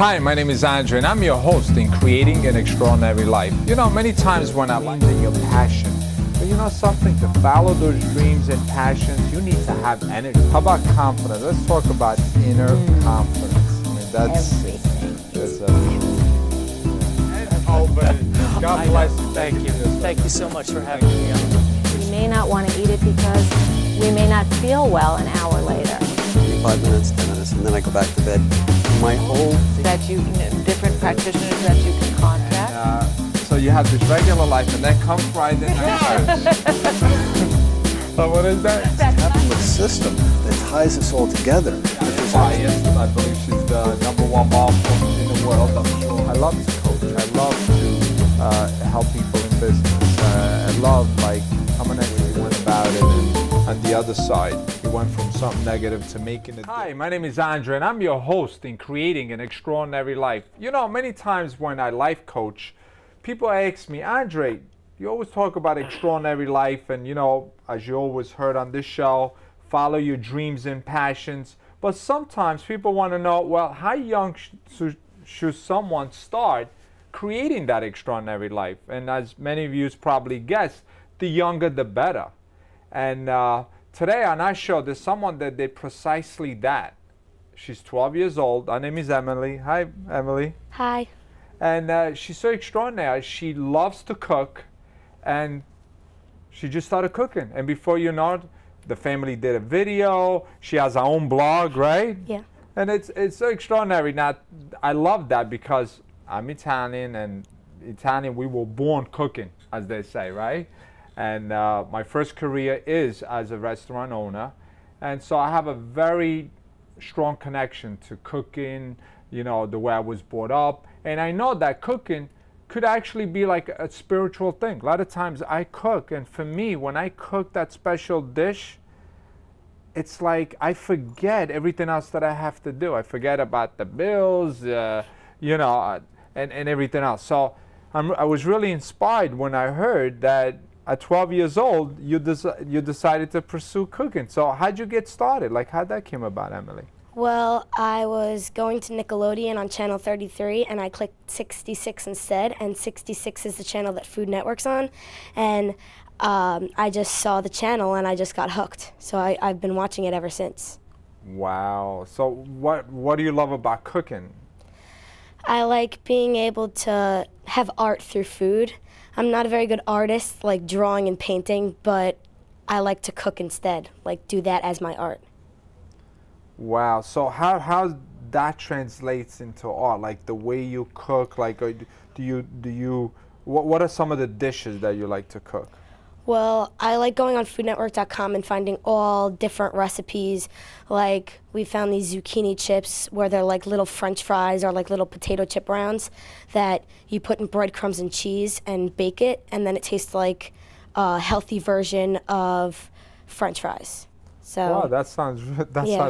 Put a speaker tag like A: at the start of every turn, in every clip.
A: Hi, my name is Andre, and I'm your host in Creating an Extraordinary Life. You know, many times when I learn that your passion, but you know something, to follow those dreams and passions, you need to have energy. How about confidence? Let's talk about inner confidence. I mean, that's
B: everything.
A: God bless you.
C: Thank you. Thank you so much for having me on.
B: We may not want to eat it because we may not feel well an hour later.
D: 5 minutes, 10 minutes, and then I go back to bed. My whole
E: that different practitioners that you can contact.
A: So you have this regular life, and then comes Friday night. So what is that?
D: a system that ties us all together.
A: Bias, I believe she's the #1 mom coach in the world. I'm sure. I love to coach. I love to help people in business. I love I'm an actually went about it, and on the other side, he went from something negative to making it. Hi, my name is Andre, and I'm your host in Creating an Extraordinary Life. You know, many times when I life coach, people ask me, Andre, you always talk about extraordinary life, and you know, as you always heard on this show, follow your dreams and passions. But sometimes people want to know, well, how young should someone start creating that extraordinary life? And as many of you probably guessed, the younger the better. And today on our show, there's someone that did precisely that. She's 12 years old. Her name is Emily. Hi, Emily.
F: Hi.
A: And she's so extraordinary. She loves to cook, and she just started cooking. And before you know it, the family did a video. She has her own blog, right?
F: Yeah.
A: And it's so extraordinary. Now, I love that because I'm Italian, and Italian, we were born cooking, as they say, right? And my first career is as a restaurant owner. And so I have a very strong connection to cooking, you know, the way I was brought up. And I know that cooking could actually be like a spiritual thing. A lot of times I cook, and for me, when I cook that special dish, it's like I forget everything else that I have to do. I forget about the bills, you know, and everything else. So I was really inspired when I heard that at 12 years old, you decided to pursue cooking. So how'd you get started? Like, how'd that came about, Emily?
F: Well, I was going to Nickelodeon on channel 33, and I clicked 66 instead, and 66 is the channel that Food Network's on. And I just saw the channel, and I just got hooked. So I've been watching it ever since.
A: Wow. So what do you love about cooking?
F: I like being able to have art through food. I'm not a very good artist, like drawing and painting, but I like to cook instead, like do that as my art.
A: Wow. So how that translates into art? Like the way you cook, like what are some of the dishes that you like to cook?
F: Well, I like going on foodnetwork.com and finding all different recipes. Like, we found these zucchini chips where they're like little French fries or like little potato chip rounds that you put in breadcrumbs and cheese and bake it, and then it tastes like a healthy version of French fries. So,
A: wow, that sounds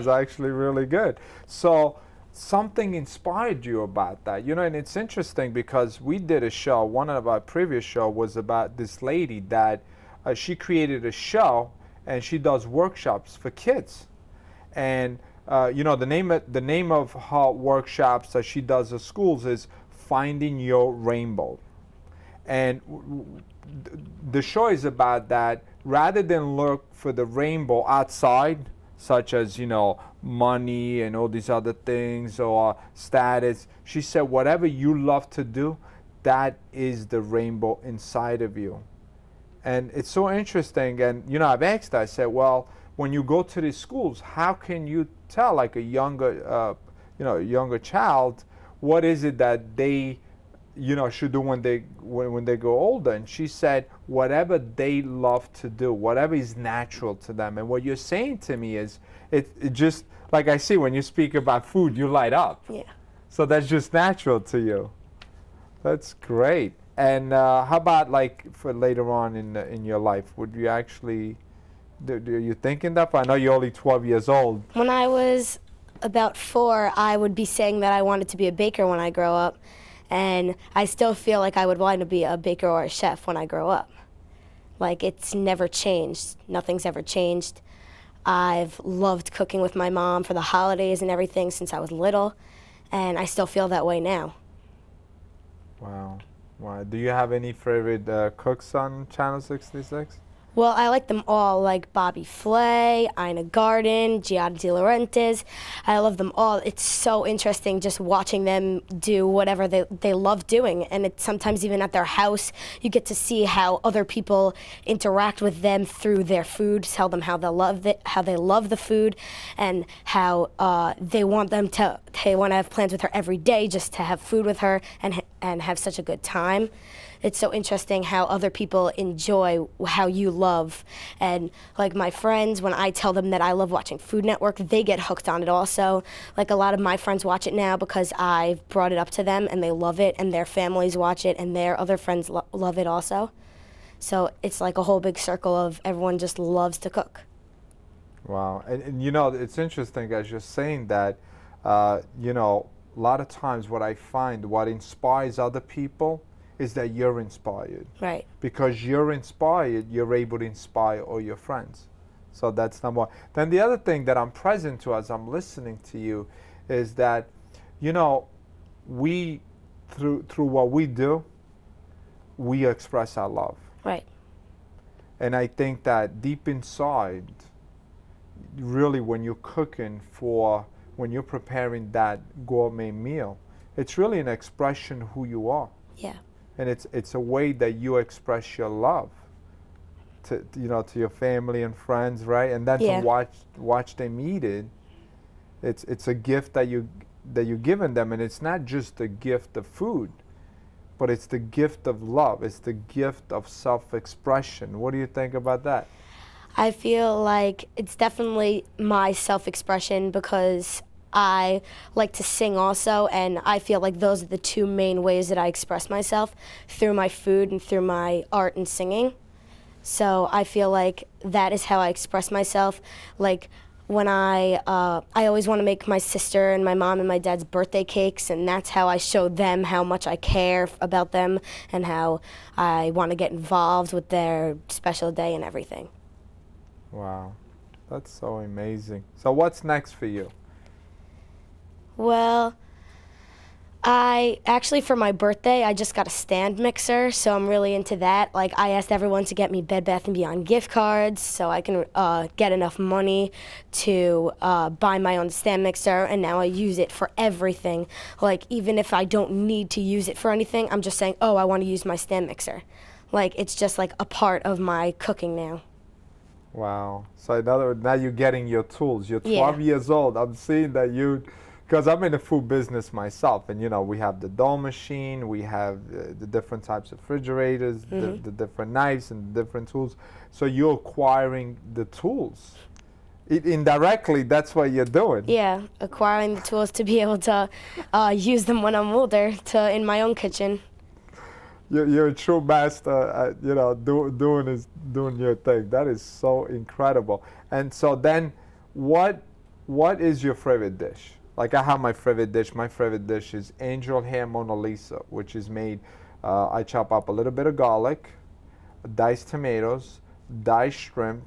A: actually really good. So something inspired you about that, you know, and it's interesting because we did a show. One of our previous show was about this lady that she created a show, and she does workshops for kids. And you know, the name of her workshops that she does at schools is Finding Your Rainbow. And the show is about that. Rather than look for the rainbow outside, such as, you know, money and all these other things or status, she said whatever you love to do, that is the rainbow inside of you. And it's so interesting. And you know, I've asked her, I said, well, when you go to these schools, how can you tell, like a younger child, what is it that they, you know, should do when they go older? And she said whatever they love to do, whatever is natural to them. And what you're saying to me is it just, like I see when you speak about food, you light up.
F: yeah.
A: So that's just natural to you. That's great. And how about like for later on in your life, would you actually, do you thinking that? I know you're only 12 years old.
F: When I was about 4, I would be saying that I wanted to be a baker when I grow up. And I still feel like I would want to be a baker or a chef when I grow up. Like, it's never changed. Nothing's ever changed. I've loved cooking with my mom for the holidays and everything since I was little. and I still feel that way now.
A: Wow. Wow. Do you have any favorite cooks on Channel 66?
F: Well, I like them all, like Bobby Flay, Ina Garten, Giada De Laurentiis. I love them all. It's so interesting just watching them do whatever they love doing. And it's sometimes even at their house, you get to see how other people interact with them through their food, tell them how they love the food, and how they want to have plans with her every day just to have food with her and have such a good time. It's so interesting how other people enjoy how you love. And like my friends, when I tell them that I love watching Food Network, they get hooked on it also. Like a lot of my friends watch it now because I've brought it up to them and they love it, and their families watch it and their other friends love it also. So it's like a whole big circle of everyone just loves to cook.
A: Wow. And you know, it's interesting as you're saying that, you know, a lot of times what I find, what inspires other people is that you're inspired.
F: Right.
A: Because you're inspired, you're able to inspire all your friends. So that's number one. Then the other thing that I'm present to as I'm listening to you is that, you know, we, through what we do, we express our love.
F: Right.
A: And I think that deep inside, really when you're cooking when you're preparing that gourmet meal, it's really an expression of who you are.
F: Yeah.
A: And it's a way that you express your love to your family and friends, right? And then
F: Yeah.
A: to watch them eat it, it's a gift that you're giving them, and it's not just the gift of food, but it's the gift of love. It's the gift of self-expression. What do you think about that?
F: I feel like it's definitely my self-expression because I like to sing also, and I feel like those are the two main ways that I express myself, through my food and through my art and singing. So I feel like that is how I express myself. Like when I always want to make my sister and my mom and my dad's birthday cakes, and that's how I show them how much I care about them and how I want to get involved with their special day and everything.
A: Wow, that's so amazing. So what's next for you?
F: Well, I actually, for my birthday, I just got a stand mixer, so I'm really into that. Like, I asked everyone to get me Bed Bath & Beyond gift cards so I can get enough money to buy my own stand mixer, and now I use it for everything. Like, even if I don't need to use it for anything, I'm just saying, oh, I want to use my stand mixer. Like, it's just like a part of my cooking now.
A: Wow. So in other words, now you're getting your tools. You're 12
F: Yeah.
A: years old. I'm seeing that because I'm in the food business myself, and you know, we have the dough machine, we have the different types of refrigerators, the different knives and the different tools. So you're acquiring the tools. Indirectly, that's what you're doing.
F: Yeah, acquiring the tools to be able to use them when I'm older in my own kitchen.
A: You're a true master, you know, doing your thing. That is so incredible. And so then, what is your favorite dish? Like, I have my favorite dish. My favorite dish is angel hair Mona Lisa, which is made. I chop up a little bit of garlic, diced tomatoes, diced shrimp,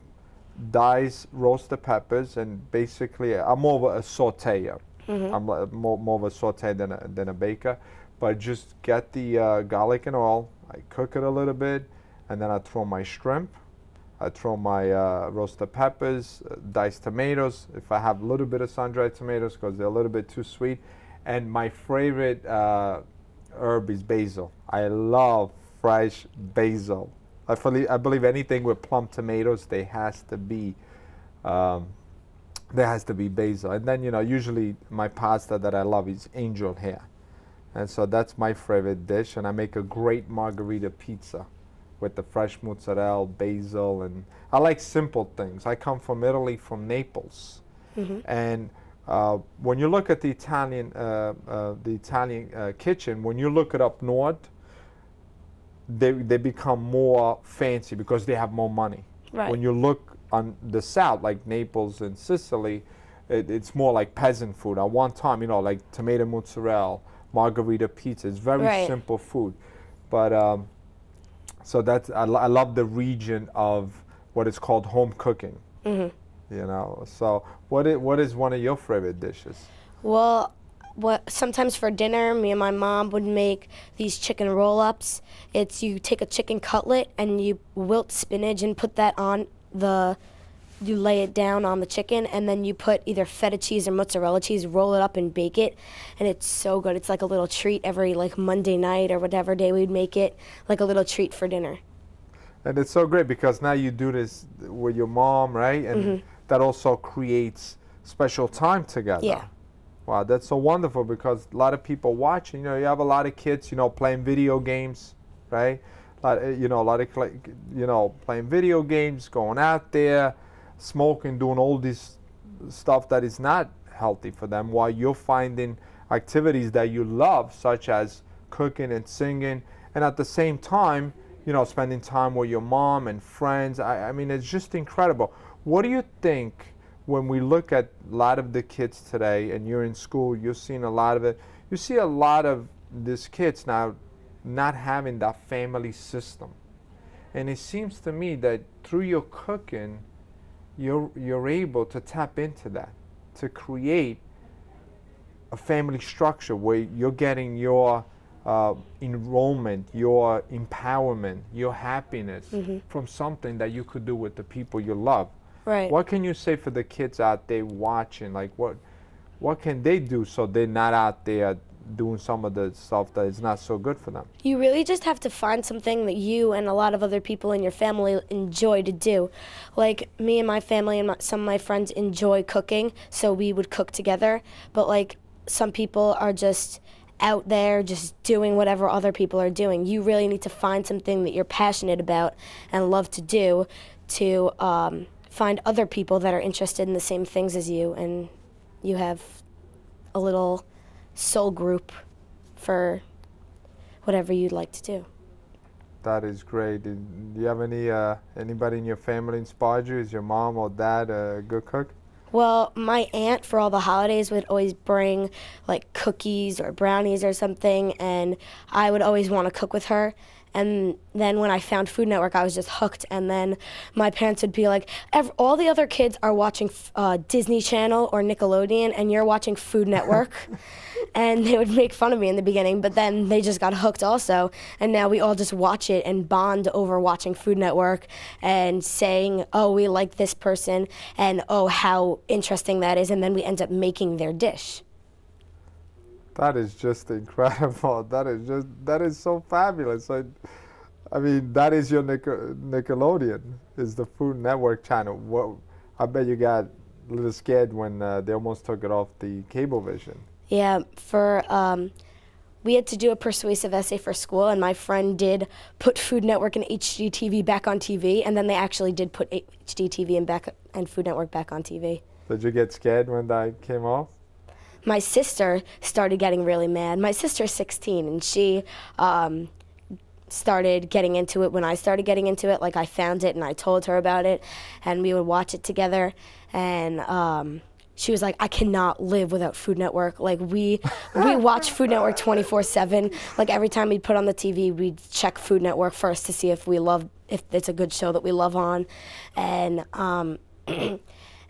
A: diced roasted peppers, and basically, I'm more of a sauteer. I'm more of a saute than a baker. But just get the garlic and oil, I cook it a little bit, and then I throw my shrimp, I throw my roasted peppers, diced tomatoes, if I have a little bit of sun-dried tomatoes because they're a little bit too sweet. And my favorite herb is basil. I love fresh basil. I believe anything with plum tomatoes, there has to be basil. And then, you know, usually my pasta that I love is angel hair. And so that's my favorite dish, and I make a great margarita pizza with the fresh mozzarella, basil, and I like simple things. I come from Italy, from Naples, and when you look at the Italian kitchen, when you look it up north, they become more fancy because they have more money.
F: Right.
A: When you look on the south, like Naples and Sicily, it's more like peasant food. At one time, you know, like tomato mozzarella, margarita pizza. It's very simple food, but so that's I love the region of what is called home cooking. You know, so what is one of your favorite dishes?
F: Well, what sometimes for dinner, me and my mom would make these chicken roll-ups. It's you take a chicken cutlet and you wilt spinach and put that on you lay it down on the chicken, and then you put either feta cheese or mozzarella cheese, roll it up and bake it, and it's so good. It's like a little treat every like Monday night or whatever day we'd make it, like a little treat for dinner.
A: And it's so great because now you do this with your mom, right? And that also creates special time together.
F: Yeah.
A: Wow, that's so wonderful because a lot of people watching, you have a lot of kids, playing video games, right? A lot of playing video games, going out there, smoking, doing all this stuff that is not healthy for them, while you're finding activities that you love, such as cooking and singing, and at the same time, spending time with your mom and friends. I mean, it's just incredible. What do you think when we look at a lot of the kids today, and you're in school, you're seeing a lot of it, you see a lot of these kids now not having that family system. And it seems to me that through your cooking, you're able to tap into that, to create a family structure where you're getting your enrollment, your empowerment, your happiness from something that you could do with the people you love.
F: Right.
A: What can you say for the kids out there watching? Like, what can they do so they're not out there doing some of the stuff that is not so good for them?
F: You really just have to find something that you and a lot of other people in your family enjoy to do. Like me and my family and some of my friends enjoy cooking, so we would cook together. But like some people are just out there just doing whatever other people are doing. You really need to find something that you're passionate about and love to do to find other people that are interested in the same things as you, and you have a little soul group for whatever you'd like to do.
A: That is great. Do you have anybody in your family inspired you? Is your mom or dad a good cook?
F: Well, my aunt for all the holidays would always bring like cookies or brownies or something, and I would always want to cook with her. And then when I found Food Network, I was just hooked. And then my parents would be like, all the other kids are watching Disney Channel or Nickelodeon, and you're watching Food Network. And they would make fun of me in the beginning, but then they just got hooked also. And now we all just watch it and bond over watching Food Network and saying, oh, we like this person, and oh, how interesting that is. And then we end up making their dish.
A: That is just incredible. That is so fabulous. I mean, that is your Nickelodeon, is the Food Network channel. I bet you got a little scared when they almost took it off the Cablevision.
F: Yeah, we had to do a persuasive essay for school, and my friend did put Food Network and HGTV back on TV, and then they actually did put HGTV and Food Network back on TV.
A: Did you get scared when that came off?
F: My sister started getting really mad. My sister's 16, and she started getting into it when I started getting into it. Like, I found it, and I told her about it, and we would watch it together. And she was like, I cannot live without Food Network. Like, we watch Food Network 24/7. Like, every time we'd put on the TV, we'd check Food Network first to see if it's a good show that we love on. And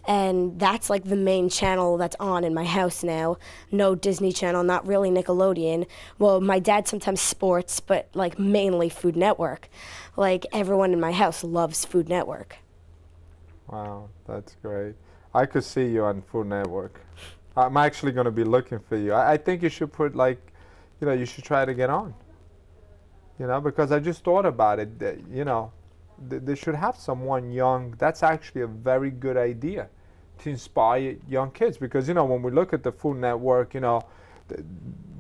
F: and that's like the main channel that's on in my house now. No Disney Channel, not really Nickelodeon. Well, my dad sometimes sports, but like mainly Food Network. Like, everyone in my house loves Food Network.
A: Wow, that's great. I could see you on Food Network. I'm actually going to be looking for you. I think you should put you should try to get on. Because I just thought about it, that, they should have someone young. That's actually a very good idea to inspire young kids, because when we look at the Food Network,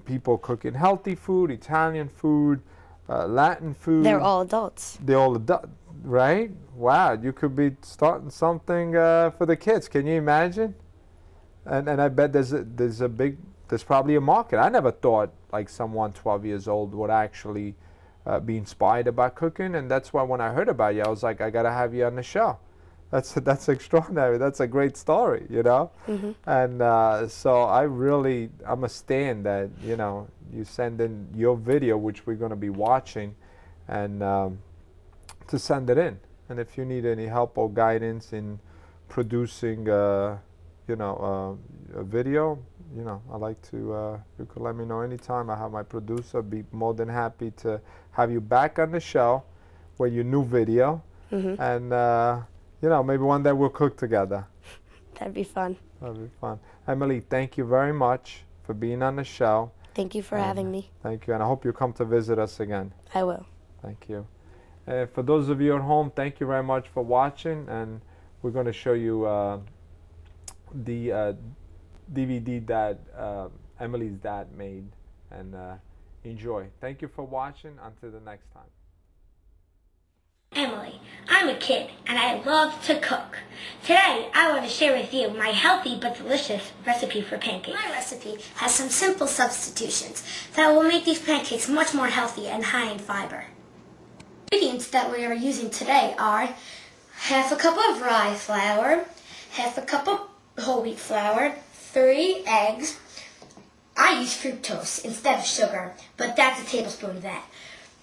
A: people cooking healthy food, Italian food, Latin food.
F: They're all adults.
A: They're all adults, right? Wow, you could be starting something for the kids. Can you imagine? And I bet there's probably a market. I never thought like someone 12 years old would actually be inspired about cooking, and that's why when I heard about you, I was like, I gotta have you on the show. That's extraordinary. That's a great story,
F: Mm-hmm.
A: And so I'm a stand that you send in your video, which we're gonna be watching, and to send it in. And if you need any help or guidance in producing, a video, you know, I like to, you could let me know anytime. I have my producer be more than happy to have you back on the show with your new video. And, you know, maybe one day we'll cook together.
F: That'd be fun.
A: That'd be fun. Emily, thank you very much for being on the show.
F: Thank you for having me.
A: Thank you, and I hope you come to visit us again.
F: I will.
A: Thank you. For those of you at home, thank you very much for watching, and we're going to show you the DVD that Emily's dad made, and enjoy. Thank you for watching. Until the next time.
G: Emily. I'm a kid and I love to cook. Today I want to share with you my healthy but delicious recipe for pancakes. My recipe has some simple substitutions that will make these pancakes much more healthy and high in fiber. Ingredients that we are using today are half a cup of rye flour, half a cup of whole wheat flour, 3 eggs. I use fructose instead of sugar, but that's a tablespoon of that.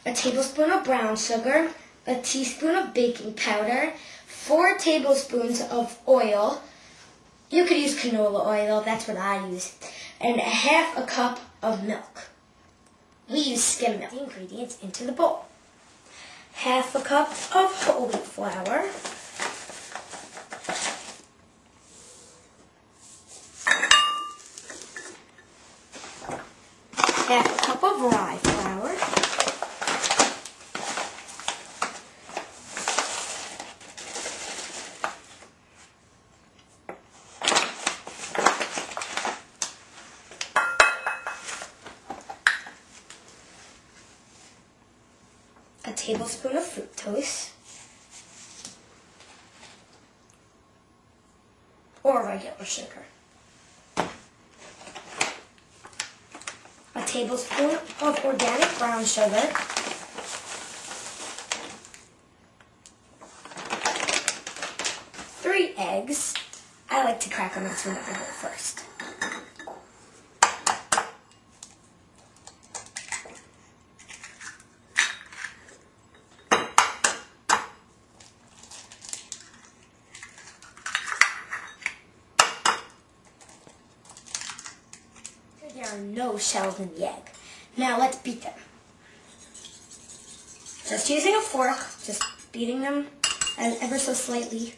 G: A tablespoon of brown sugar, a teaspoon of baking powder, 4 tablespoons of oil. You could use canola oil, that's what I use. And half a cup of milk. We use skim milk. The ingredients into the bowl. Half a cup of whole wheat flour. Half a cup of rye flour. A tablespoon of fructose, or regular sugar. A tablespoon of organic brown sugar. Three eggs. I like to crack them into another bowl first. There are no shells in the egg. Now let's beat them. Just using a fork, just beating them ever so slightly.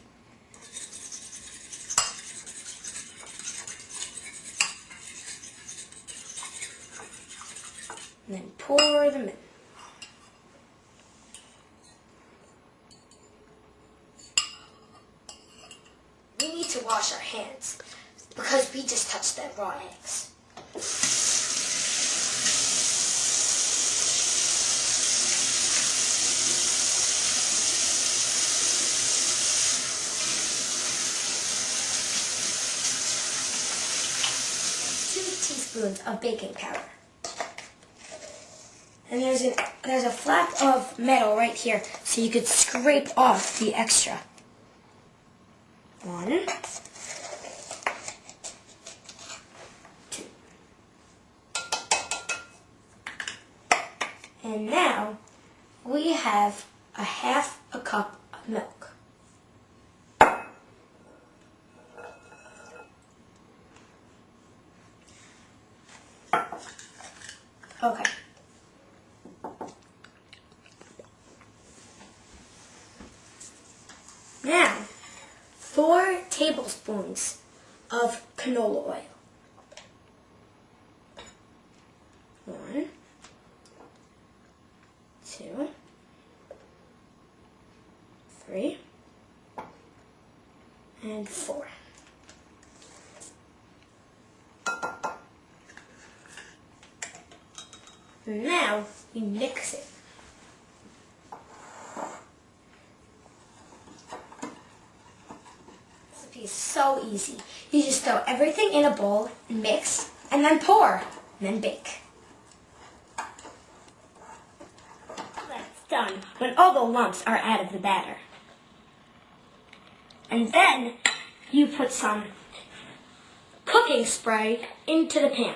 G: And then pour them in. We need to wash our hands because we just touched the raw eggs. Teaspoons of baking powder. And there's a flap of metal right here so you could scrape off the extra. 1, 2. And now we have a half a cup of milk. Okay. Now, 4 tablespoons of canola oil. 1, 2, 3, and 4. Now we mix it. This recipe is so easy. You just throw everything in a bowl and mix, and then pour, and then bake. That's done when all the lumps are out of the batter. And then you put some cooking spray into the pan.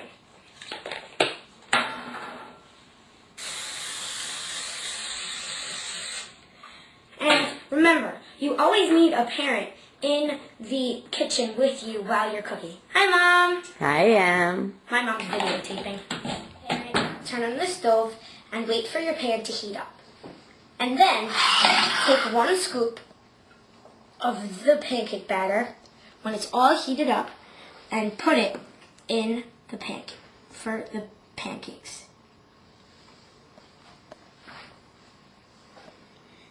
G: Remember, you always need a parent in the kitchen with you while you're cooking. Hi, Mom.
E: I am.
G: My mom's videotaping. Turn on the stove and wait for your pan to heat up. And then take 1 scoop of the pancake batter when it's all heated up and put it in the pancake for the pancakes.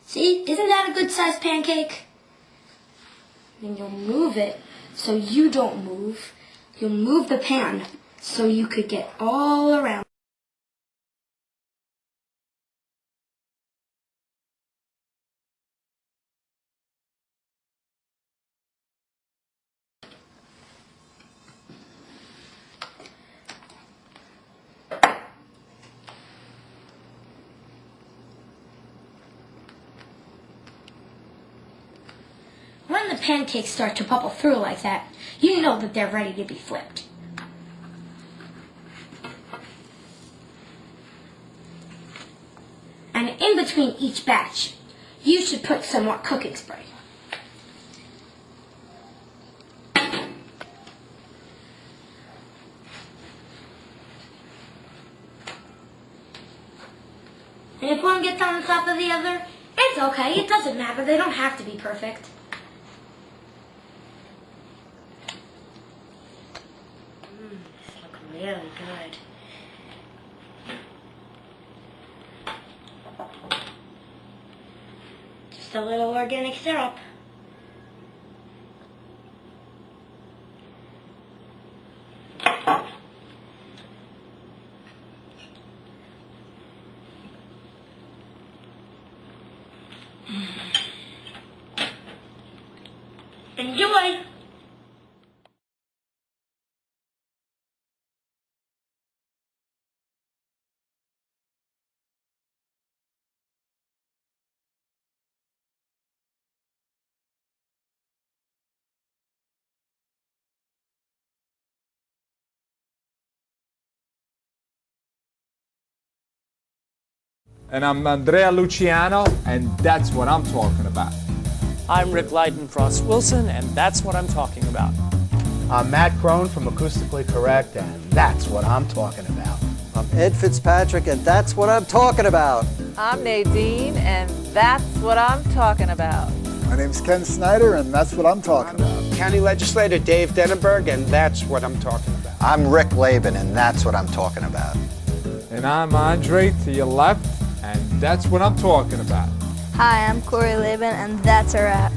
G: See, isn't that a good sized pancake? Then you'll move it so you don't move. You'll move the pan so you could get all around. When the pancakes start to bubble through like that, you know that they're ready to be flipped. And in between each batch, you should put some more cooking spray. And if one gets on top of the other, it's okay. It doesn't matter. They don't have to be perfect. These look really good. Just a little organic syrup. Enjoy!
A: And I'm Andrea Luciano, and that's what I'm talking about.
C: I'm Rick Leidenfrost Wilson, and that's what I'm talking about.
H: I'm Matt Crone from Acoustically Correct, and that's what I'm talking about.
D: I'm Ed Fitzpatrick, and that's what I'm talking about.
E: I'm Nadine, and that's what I'm talking about.
I: My name's Ken Snyder, and that's what I'm talking about.
J: County Legislator Dave Denenberg, and that's what I'm talking about.
H: I'm Rick Laban, and that's what I'm talking about.
A: And I'm Andre to your left, and that's what I'm talking about.
K: Hi, I'm Corey Laban, and that's a wrap.